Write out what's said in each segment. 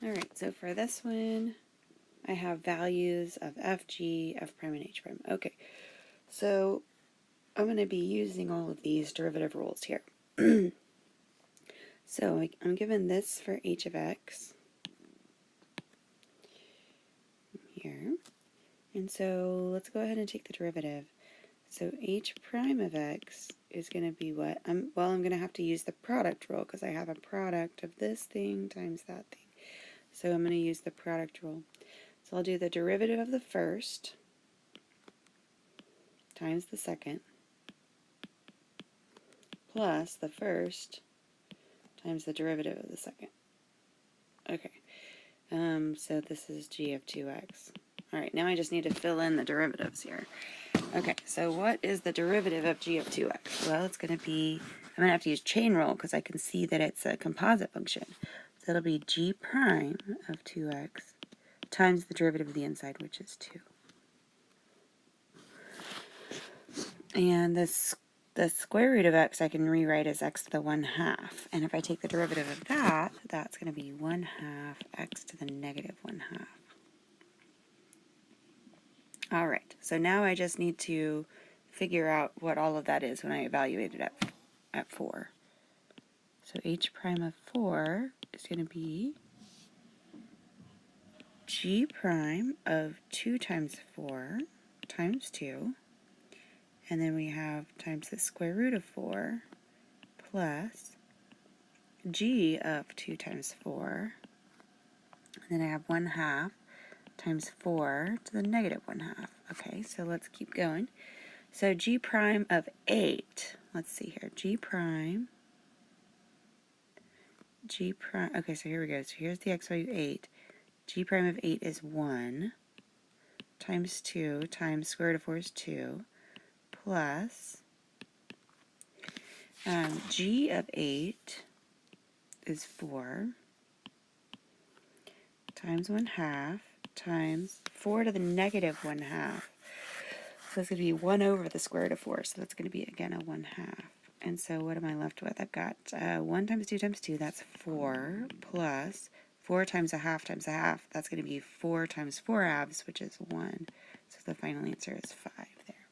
Alright, so for this one, I have values of f, g, f prime, and h prime. Okay, so I'm going to be using all of these derivative rules here. So I'm given this for h of x here. And so let's go ahead and take the derivative. So h prime of x is going to be what? I'm going to have to use the product rule because I have a product of this thing times that thing. So I'm going to use the product rule. So I'll do the derivative of the first times the second plus the first times the derivative of the second. Okay, so this is g of 2x. Alright, now I just need to fill in the derivatives here. Okay, so what is the derivative of g of 2x? Well, it's going to be, I'm going to have to use chain rule because I can see that it's a composite function. So it'll be g prime of 2x times the derivative of the inside, which is 2. And the square root of x I can rewrite as x to the 1/2. And if I take the derivative of that, that's going to be 1/2 x to the negative 1/2. Alright, so now I just need to figure out what all of that is when I evaluate it at 4. So h prime of 4 is going to be g prime of 2 times 4 times 2. And then we have times the square root of 4 plus g of 2 times 4. And then I have 1/2 times 4 to the negative 1/2. Okay, so let's keep going. So g prime of 8, let's see here, g prime, okay, so here we go. So here's the x value 8. G prime of 8 is 1 times 2 times square root of 4 is 2 plus g of 8 is 4 times 1/2 times 4 to the negative 1/2. So it's going to be 1 over the square root of 4. So that's going to be, again, a 1/2. And so what am I left with? I've got 1 times 2 times 2. That's 4 plus 4 times 1/2 times 1/2. That's going to be 4 times 4/2, which is 1. So the final answer is 5 there.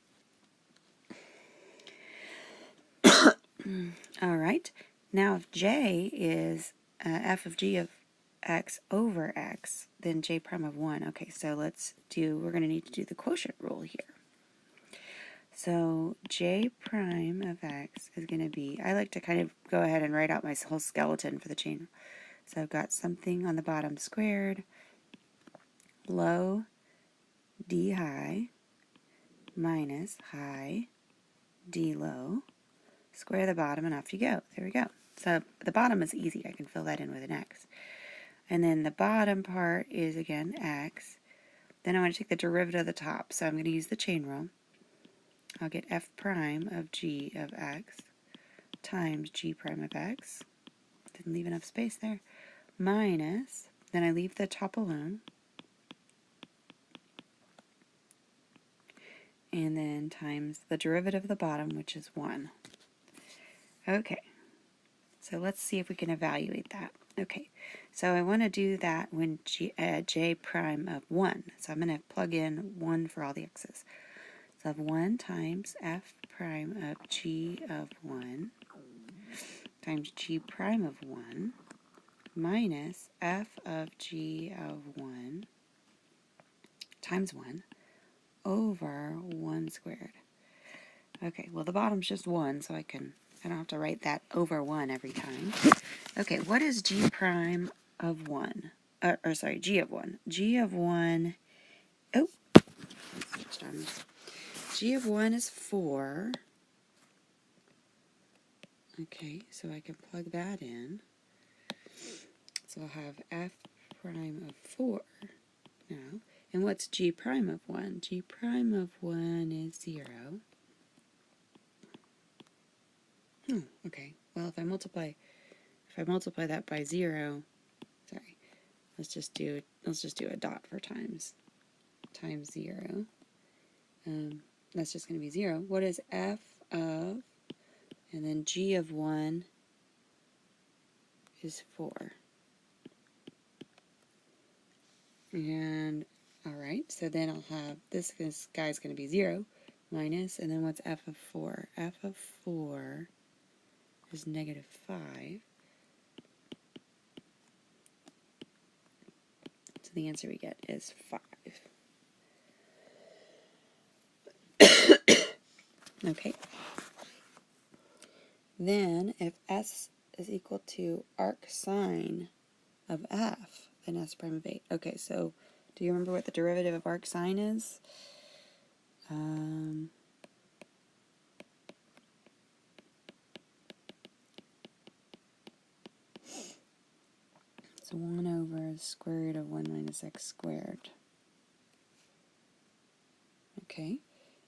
All right. Now if j is f of g of x over x, then j prime of 1. Okay, so we're going to need to do the quotient rule here. So j prime of x is going to be, I like to kind of go ahead and write out my whole skeleton for the chain. So I've got something on the bottom squared, low d high minus high d low, square the bottom, and off you go. There we go. So the bottom is easy. I can fill that in with an x. And then the bottom part is, again, x. Then I want to take the derivative of the top. So I'm going to use the chain rule. I'll get f prime of g of x times g prime of x. Didn't leave enough space there. Minus, then I leave the top alone. And then times the derivative of the bottom, which is 1. Okay, so let's see if we can evaluate that. Okay, so I want to do that when j prime of 1. So I'm going to plug in 1 for all the x's. So I have 1 times f prime of g of 1 times g prime of 1 minus f of g of 1 times 1 over 1 squared. Okay, well the bottom's just 1, so I don't have to write that over 1 every time. Okay, what is g prime of 1? G of 1. G of 1, oh, switched arms. G of 1 is 4. Okay, so I can plug that in. So I'll have f prime of 4 now. And what's g prime of 1? G prime of 1 is 0. Okay. Well, if I multiply that by 0, sorry, let's just do a dot for times 0. That's just going to be 0. What is f of, and then g of 1 is 4. And alright, so then I'll have this guy's going to be 0 minus, and then what's f of 4? F of 4 is negative 5. So the answer we get is 5. Okay. Then if s is equal to arc sine of f, then s prime of 8. Okay, so do you remember what the derivative of arc sine is? It's 1 over the square root of 1 minus x squared. Okay,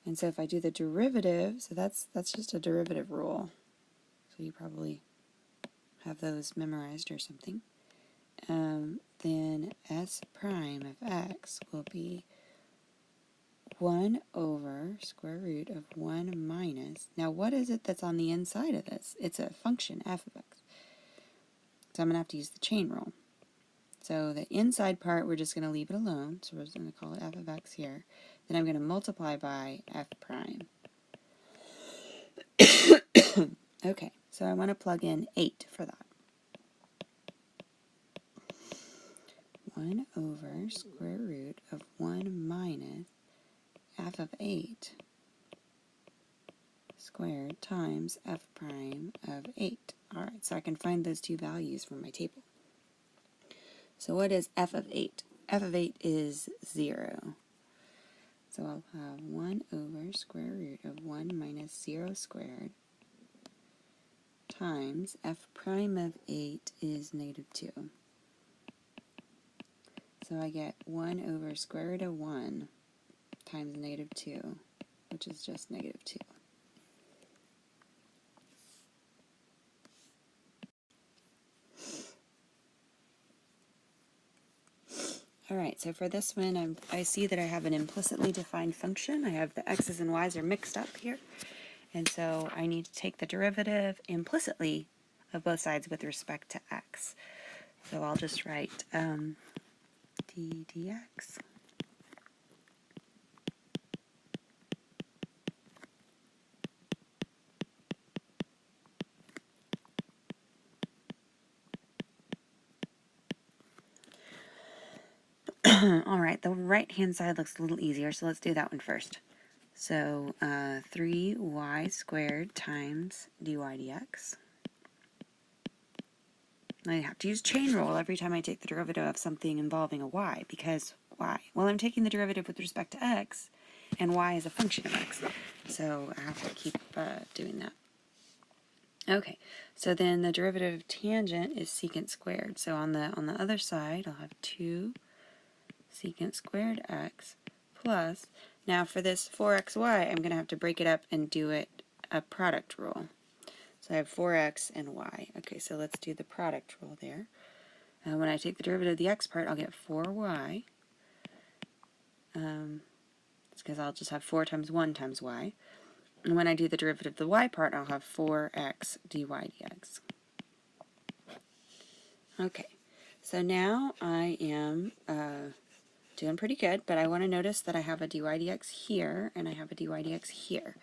and so if I do the derivative, so that's just a derivative rule. So you probably have those memorized or something. Then s prime of x will be 1 over square root of 1 minus. Now what is it that's on the inside of this? It's a function, f of x. So I'm going to have to use the chain rule. So the inside part, we're just going to leave it alone. So we're just going to call it f of x here. Then I'm going to multiply by f prime. Okay, so I want to plug in 8 for that. 1 over square root of 1 minus f of 8 squared times f prime of 8. Alright, so I can find those two values from my table. So what is f of 8? F of 8 is 0. So I'll have 1 over square root of 1 minus 0 squared times f prime of 8 is negative 2. So I get 1 over square root of 1 times negative 2, which is just negative 2. Alright, so for this one, I see that I have an implicitly defined function. I have the x's and y's are mixed up here. And so I need to take the derivative implicitly of both sides with respect to x. So I'll just write d dx. Alright, the right-hand side looks a little easier, so let's do that one first. So 3y squared times dy dx. I have to use chain rule every time I take the derivative of something involving a y, because why? Well, I'm taking the derivative with respect to x, and y is a function of x. So I have to keep doing that. Okay, so then the derivative of tangent is secant squared. So on the other side, I'll have 2 secant squared x plus, now for this 4xy, I'm going to have to break it up and do it a product rule. So I have 4x and y. Okay, so let's do the product rule there. When I take the derivative of the x part, I'll get 4y. It's because I'll just have 4 times 1 times y. And when I do the derivative of the y part, I'll have 4x dy dx. Okay, so now I am doing pretty good, but I want to notice that I have a dy dx here, and I have a dy dx here.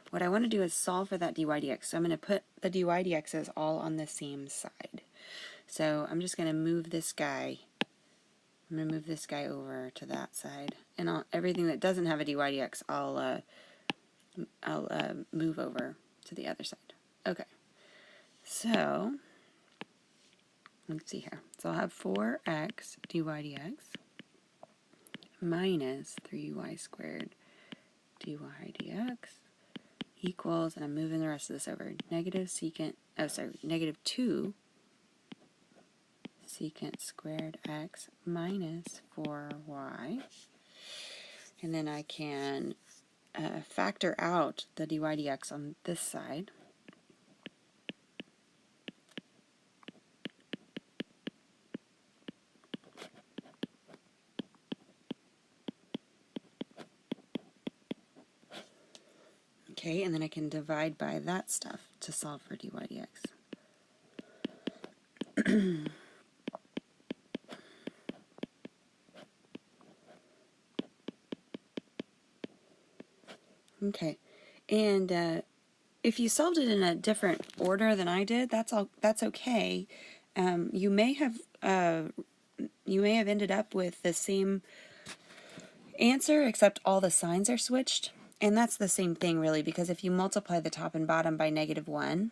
What I want to do is solve for that dy dx. So I'm going to put the dy dx's all on the same side. So I'm just going to move this guy. I'm going to move this guy over to that side. And everything that doesn't have a dy dx, I'll move over to the other side. Okay. So let's see here. So I'll have 4x dy dx minus 3y squared dy dx equals, and I'm moving the rest of this over, negative 2 secant squared x minus 4y. And then I can factor out the dy dx on this side. Okay, and then I can divide by that stuff to solve for dy dx. Okay, and if you solved it in a different order than I did, that's okay. You may have ended up with the same answer, except all the signs are switched. And that's the same thing, really, because if you multiply the top and bottom by -1,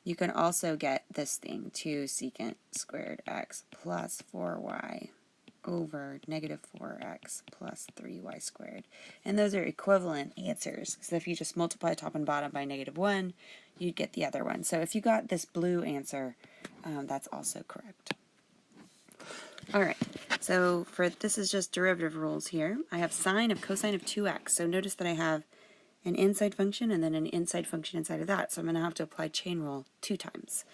you can also get this thing, 2 secant squared x plus 4y over -4x plus 3y squared. And those are equivalent answers. So if you just multiply top and bottom by -1, you'd get the other one. So if you got this blue answer, that's also correct. All right, so this is just derivative rules here. I have sine of cosine of 2x. So notice that I have an inside function and then an inside function inside of that. So I'm going to have to apply chain rule 2 times.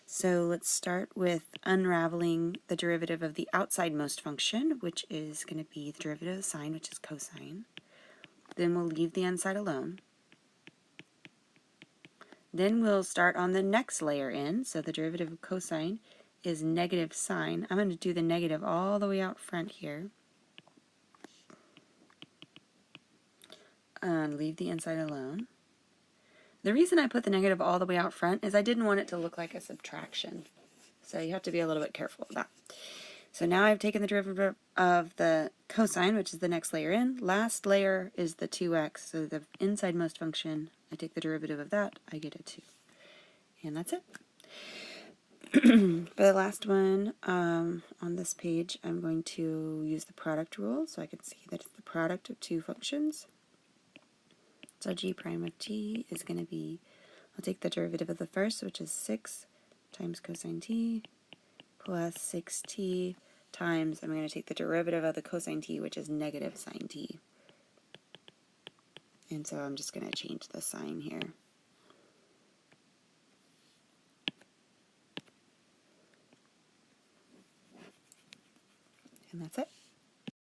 So let's start with unraveling the derivative of the outsidemost function, which is going to be the derivative of sine, which is cosine. Then we'll leave the inside alone. Then we'll start on the next layer in. So the derivative of cosine is negative sine. I'm going to do the negative all the way out front here. And leave the inside alone. The reason I put the negative all the way out front is I didn't want it to look like a subtraction. So you have to be a little bit careful of that. So now I've taken the derivative of the cosine, which is the next layer in. Last layer is the 2x, so the insidemost function, I take the derivative of that, I get a 2. And that's it. For the last one on this page, I'm going to use the product rule so I can see that it's the product of 2 functions. So g prime of t is going to be, I'll take the derivative of the first, which is 6 times cosine t, plus 6t times, I'm going to take the derivative of the cosine t, which is negative sine t. And so I'm just going to change the sign here. And that's it.